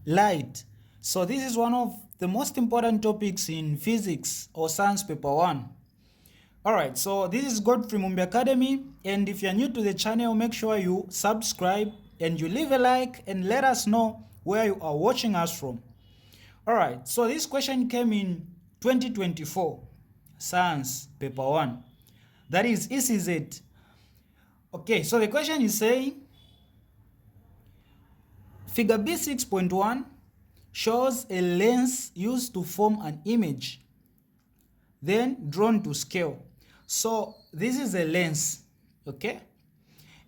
Light. So this is one of the most important topics in physics or science paper 1. Alright, so this is Godfrey Mumbi Academy, and if you're new to the channel, make sure you subscribe and you leave a like and let us know where you are watching us from. Alright, so this question came in 2024 science paper 1. That is ECZ. Okay, so the question is saying figure B 6.1 shows a lens used to form an image, then drawn to scale. So this is a lens, okay?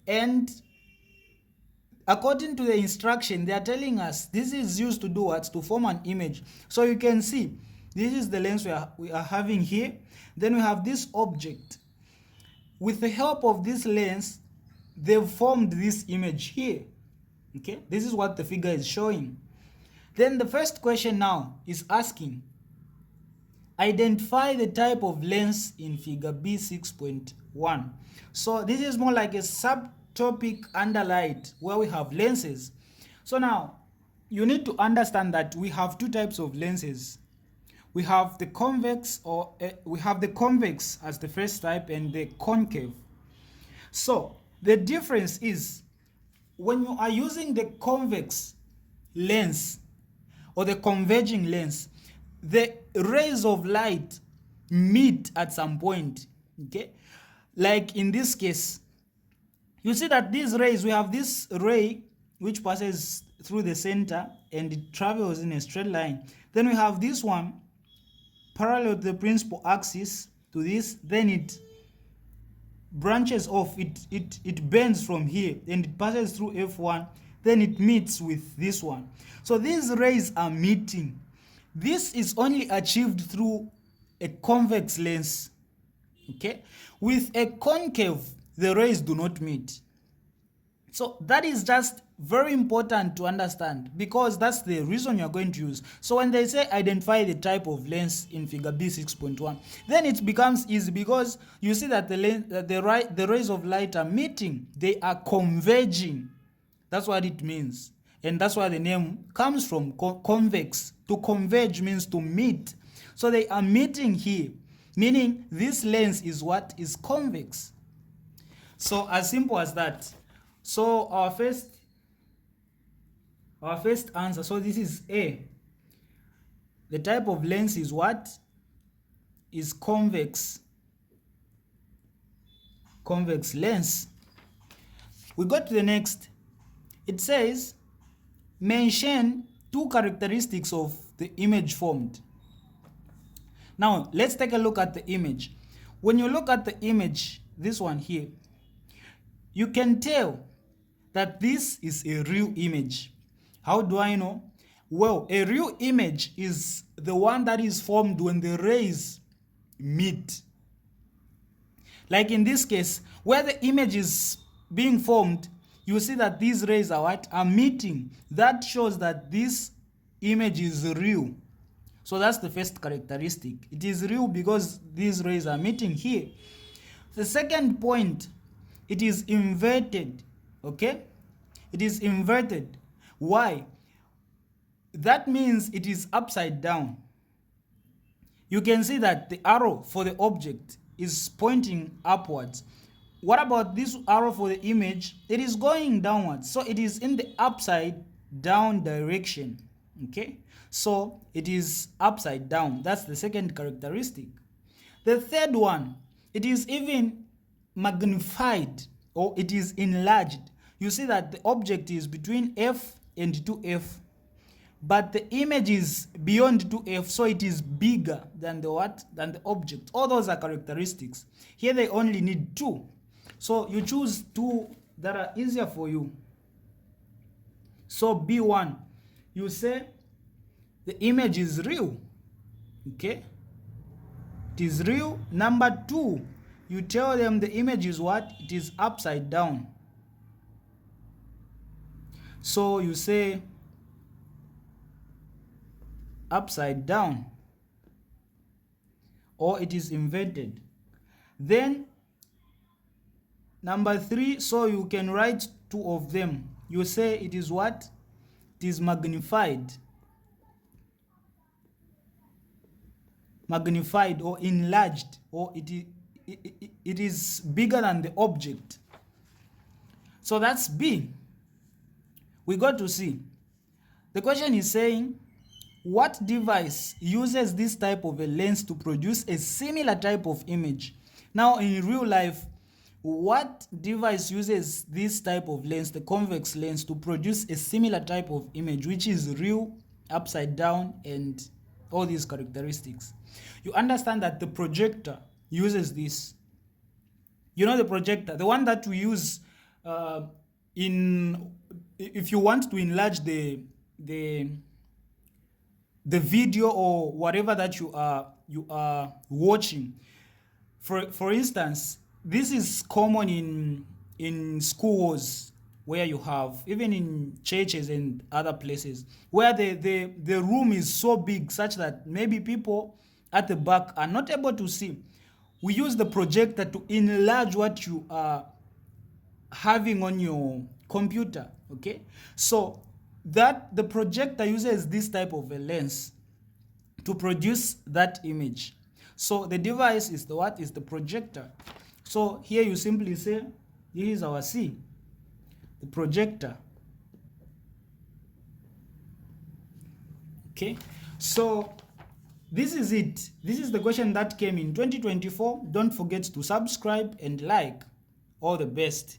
And according to the instruction, they are telling us this is used to do what? To form an image. So you can see, this is the lens we are having here. Then we have this object. With the help of this lens, they've formed this image here. Okay, this is what the figure is showing. Then the first question now is asking, identify the type of lens in figure B 6.1. So this is more like a subtopic under light where we have lenses. So now you need to understand that we have two types of lenses. We have the convex as the first type and the concave. So the difference is when you are using the convex lens or the converging lens, the rays of light meet at some point, okay? Like in this case, you see that these rays, we have this ray which passes through the center and it travels in a straight line. Then we have this one parallel to the principal axis to this, then it branches off, it bends from here and it passes through F1, then it meets with this one. So these rays are meeting. This is only achieved through a convex lens, okay? With a concave, the rays do not meet. So that is just very important to understand because that's the reason you're going to use. So when they say identify the type of lens in figure B 6.1, then it becomes easy because you see that the rays of light are meeting, they are converging. That's what it means. And that's why the name comes from, convex. To converge means to meet. So they are meeting here, meaning this lens is what? Is convex. So as simple as that. So our first answer, so this is A. The type of lens is what? Is convex. Convex lens. We go to the next. It says, mention two characteristics of the image formed. Now, let's take a look at the image. When you look at the image, this one here, you can tell that this is a real image. How do I know? Well, a real image is the one that is formed when the rays meet. Like in this case, where the image is being formed, you see that these rays are what? Are meeting. That shows that this image is real. So that's the first characteristic. It is real because these rays are meeting here. The second point, it is inverted. Okay? It is inverted. Why? That means it is upside down. You can see that the arrow for the object is pointing upwards. What about this arrow for the image? It is going downwards. So it is in the upside down direction. Okay? So it is upside down. That's the second characteristic. The third one, it is even magnified or it is enlarged. You see that the object is between F and 2F, but the image is beyond 2F, so it is bigger than the what? Than the object. All those are characteristics. Here they only need two. So you choose two that are easier for you. So B1, you say the image is real. Okay? It is real. Number 2, you tell them the image is what? It is upside down. So you say upside down, or it is inverted. Then number 3, so you can write two of them. You say it is what? it is magnified or enlarged, or it is bigger than the object. So that's B. We got to C. The question is saying, what device uses this type of a lens to produce a similar type of image? Now, in real life, what device uses this type of lens, the convex lens, to produce a similar type of image, which is real, upside down, and all these characteristics? You understand that the projector uses this. You know the projector, the one that we use if you want to enlarge the video or whatever that you are watching. For instance, this is common in schools, where you have, even in churches and other places, where the room is so big such that maybe people at the back are not able to see. We use the projector to enlarge what you are having on your computer. Okay, so that the projector uses this type of a lens to produce that image. So the device is the projector. So here you simply say, this is our C, the projector. Okay, so this is it. This is the question that came in 2024. Don't forget to subscribe and like. All the best.